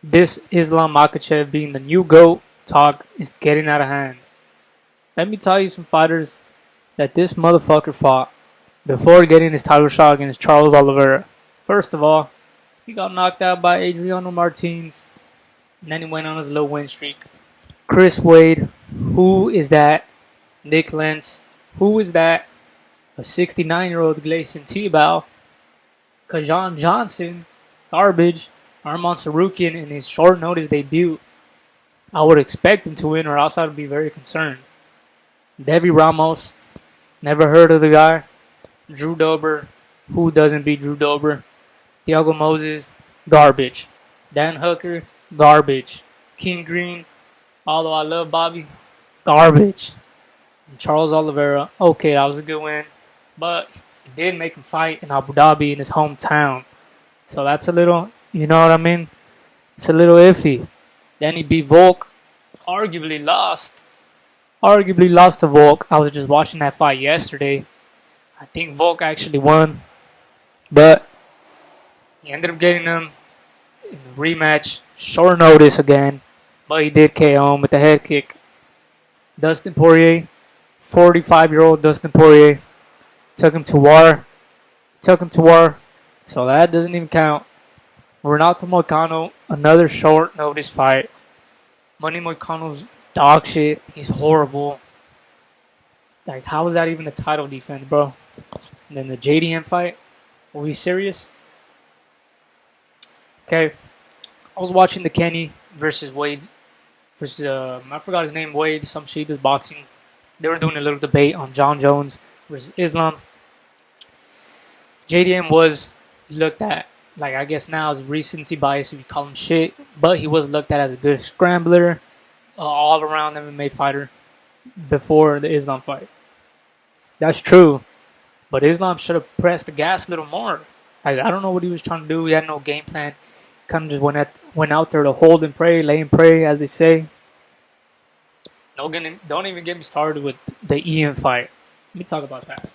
This Islam Makhachev being the new GOAT talk is getting out of hand. Let me tell you some fighters that this motherfucker fought before getting his title shot against Charles Oliveira. First of all, he got knocked out by Adriano Martins, and then he went on his little win streak. Chris Wade, who is that? Nick Lentz, who is that? A 69-year-old Gleison Tibau. Kajan Johnson, garbage. Arman Sarukian in his short notice debut. I would expect him to win, or else I'd be very concerned. Devi Ramos, never heard of the guy. Drew Dober, who doesn't beat Drew Dober? Thiago Moses, garbage. Dan Hooker, garbage. King Green, although I love Bobby, garbage. And Charles Oliveira, okay, that was a good win, but he did make him fight in Abu Dhabi in his hometown. So that's a little, you know what I mean? It's a little iffy. Then he beat Volk, arguably lost to Volk. I was just watching that fight yesterday. I think Volk actually won, but he ended up getting him in the rematch, short notice again, but he did KO him with the head kick. Dustin Poirier, 45-year-old Dustin Poirier, took him to war, so that doesn't even count. Renato Moicano, another short notice fight. Manny Moicano's dog shit. He's horrible. Like, how is that even a title defense, bro? And then the JDM fight. Are we serious? Okay. I was watching the Kenny versus Wade. I forgot his name, Wade. Some shit does boxing. They were doing a little debate on John Jones versus Islam. JDM was looked at, like, I guess now as recency bias if you call him shit, but he was looked at as a good scrambler, all-around MMA fighter before the Islam fight. That's true, but Islam should have pressed the gas a little more. I don't know what he was trying to do. He had no game plan. Kind of just went out there to hold and pray, lay and pray, as they say. Don't even get me started with the Ian fight. Let me talk about that.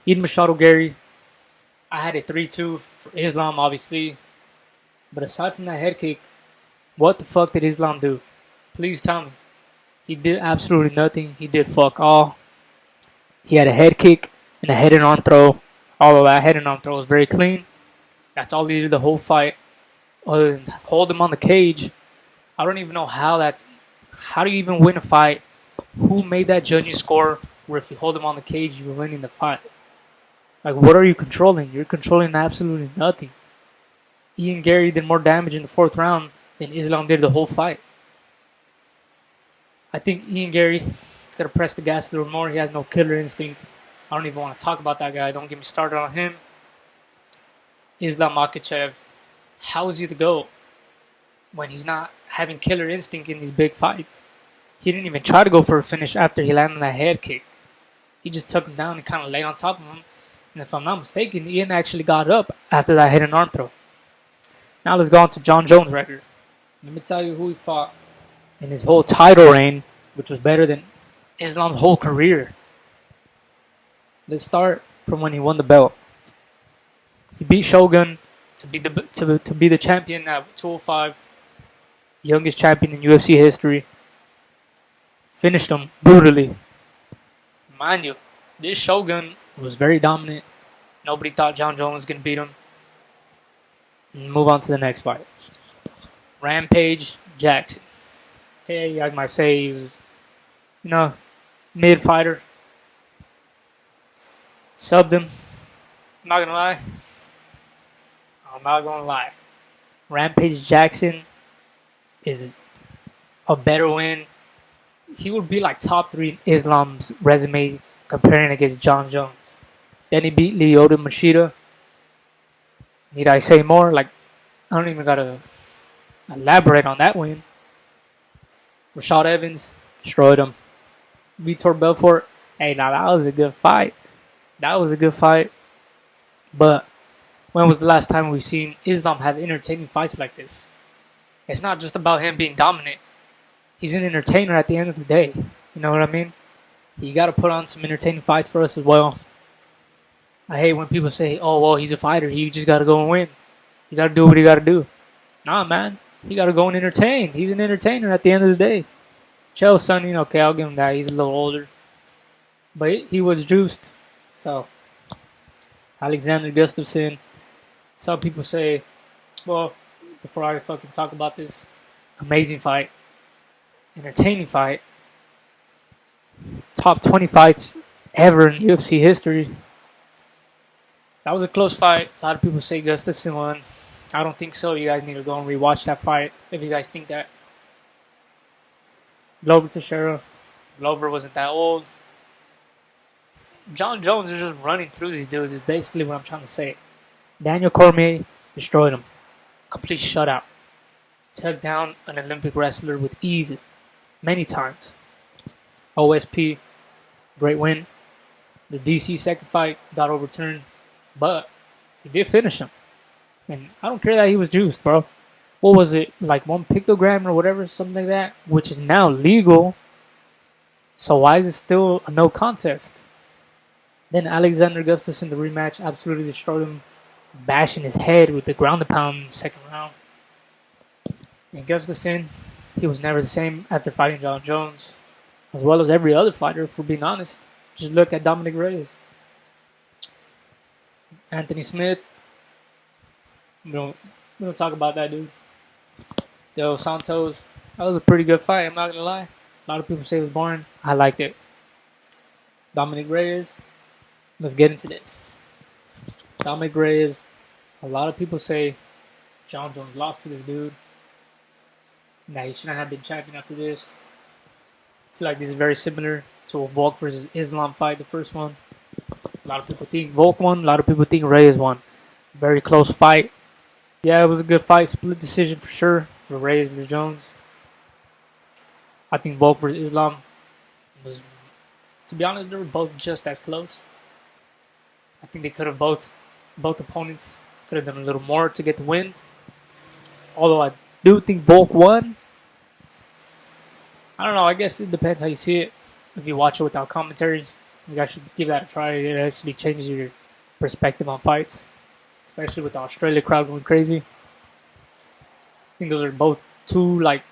Ian Machado Gary, I had a 3-2 for Islam, obviously. But aside from that head kick, what the fuck did Islam do? Please tell me. He did absolutely nothing. He did fuck all. He had a head kick and a head and arm throw. Although that head and arm throw was very clean. That's all he did the whole fight. Other than hold him on the cage. I don't even know how do you even win a fight? Who made that judging score where if you hold him on the cage, you're winning the fight? Like, what are you controlling? You're controlling absolutely nothing. Ian Gary did more damage in the fourth round than Islam did the whole fight. I think Ian Gary could have pressed the gas a little more. He has no killer instinct. I don't even want to talk about that guy. Don't get me started on him. Islam Makhachev, how is he the GOAT when he's not having killer instinct in these big fights? He didn't even try to go for a finish after he landed that head kick. He just took him down and kind of laid on top of him. And if I'm not mistaken, Ian actually got up after that head and arm throw. Now let's go on to John Jones' record. Let me tell you who he fought in his whole title reign, which was better than Islam's whole career. Let's start from when he won the belt. He beat Shogun to be the champion at 205, youngest champion in UFC history. Finished him brutally. Mind you, this Shogun was very dominant. Nobody thought John Jones was going to beat him. And move on to the next fight. Rampage Jackson. Okay, you guys might say he's, mid-fighter. Subbed him. I'm not going to lie. Rampage Jackson is a better win. He would be like top 3 in Islam's resume comparing against John Jones. Then he beat Lyoto Machida. Need I say more? Like, I don't even gotta elaborate on that win. Rashad Evans destroyed him. Vitor Belfort. Hey, now that was a good fight. But when was the last time we seen Islam have entertaining fights like this? It's not just about him being dominant. He's an entertainer at the end of the day. You know what I mean? You got to put on some entertaining fights for us as well. I hate when people say, oh, well, he's a fighter. He just got to go and win. You got to do what you got to do. Nah, man. He got to go and entertain. He's an entertainer at the end of the day. Chael Sonnen, okay, I'll give him that. He's a little older. But he was juiced. So, Alexander Gustafsson. Some people say, well, before I fucking talk about this, amazing fight. Entertaining fight. Top 20 fights ever in UFC history. That was a close fight. A lot of people say Gustafsson won. I don't think so. You guys need to go and rewatch that fight if you guys think that. Glover Teixeira. Glover wasn't that old. John Jones is just running through these dudes is basically what I'm trying to say. Daniel Cormier destroyed him. Complete shutout. Took down an Olympic wrestler with ease many times. OSP, great win. The DC second fight got overturned, but he did finish him. And I don't care that he was juiced, bro. What was it? Like 1 picogram or whatever, something like that, which is now legal. So why is it still a no contest? Then Alexander Gustafsson, the rematch, absolutely destroyed him, bashing his head with the ground and pound in the second round. And Gustafsson, he was never the same after fighting John Jones, as well as every other fighter, if we're being honest. Just look at Dominic Reyes. Anthony Smith. We don't talk about that dude. Del Santos. That was a pretty good fight, I'm not going to lie. A lot of people say it was boring. I liked it. Dominic Reyes. Let's get into this. Dominic Reyes. A lot of people say John Jones lost to this dude. Nah, he shouldn't have been champion after this. I feel like this is very similar to a Volk versus Islam fight, the first one. A lot of people think Volk won. A lot of people think Reyes won. Very close fight. Yeah, it was a good fight. Split decision for sure for Reyes versus Jones. I think Volk versus Islam was, to be honest, they were both just as close. I think they could have both opponents could have done a little more to get the win. Although I do think Volk won. I don't know. I guess it depends how you see it. If you watch it without commentary, you guys should give that a try. It actually changes your perspective on fights, especially with the Australia crowd going crazy. I think those are both two like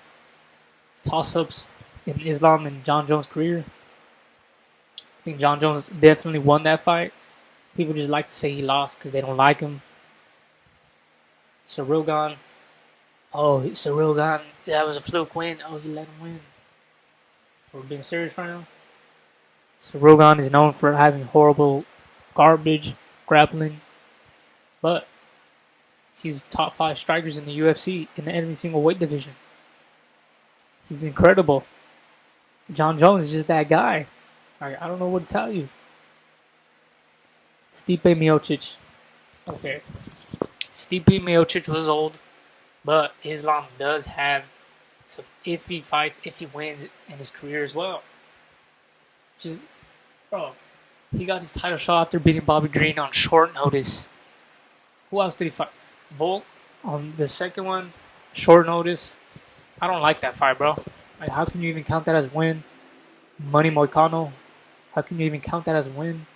toss-ups in Islam and John Jones' career. I think John Jones definitely won that fight. People just like to say he lost because they don't like him. Cyril Gane. Oh, Cyril Gane. That was a fluke win. Oh, he let him win. We're being serious right now. Cyril Gane is known for having horrible garbage grappling. But he's top 5 strikers in the UFC in every single weight division. He's incredible. John Jones is just that guy. I don't know what to tell you. Stipe Miocic. Okay. Stipe Miocic was old, but Islam does have some iffy fights, iffy wins in his career as well. Just, bro, he got his title shot after beating Bobby Green on short notice. Who else did he fight? Volk on the second one, short notice. I don't like that fight, bro. Like, how can you even count that as a win? Money Moicano, how can you even count that as a win?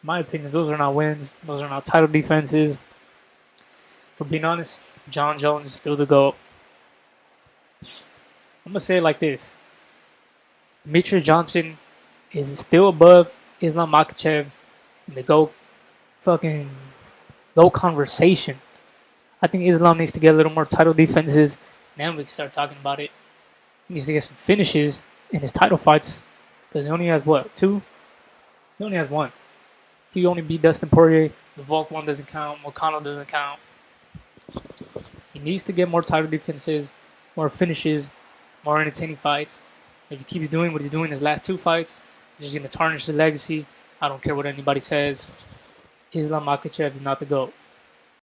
In my opinion, those are not wins. Those are not title defenses. For being honest, John Jones is still the GOAT. I'm going to say it like this. Demetrius Johnson is still above Islam Makhachev in the GOAT conversation. I think Islam needs to get a little more title defenses. Then we can start talking about it. He needs to get some finishes in his title fights. Because he only has, what, 2? He only has 1. He only beat Dustin Poirier. The Volk one doesn't count. Moicano doesn't count. He needs to get more title defenses, more finishes, more entertaining fights. If he keeps doing what he's doing in his last 2 fights, he's just going to tarnish his legacy. I don't care what anybody says. Islam Makhachev is not the GOAT.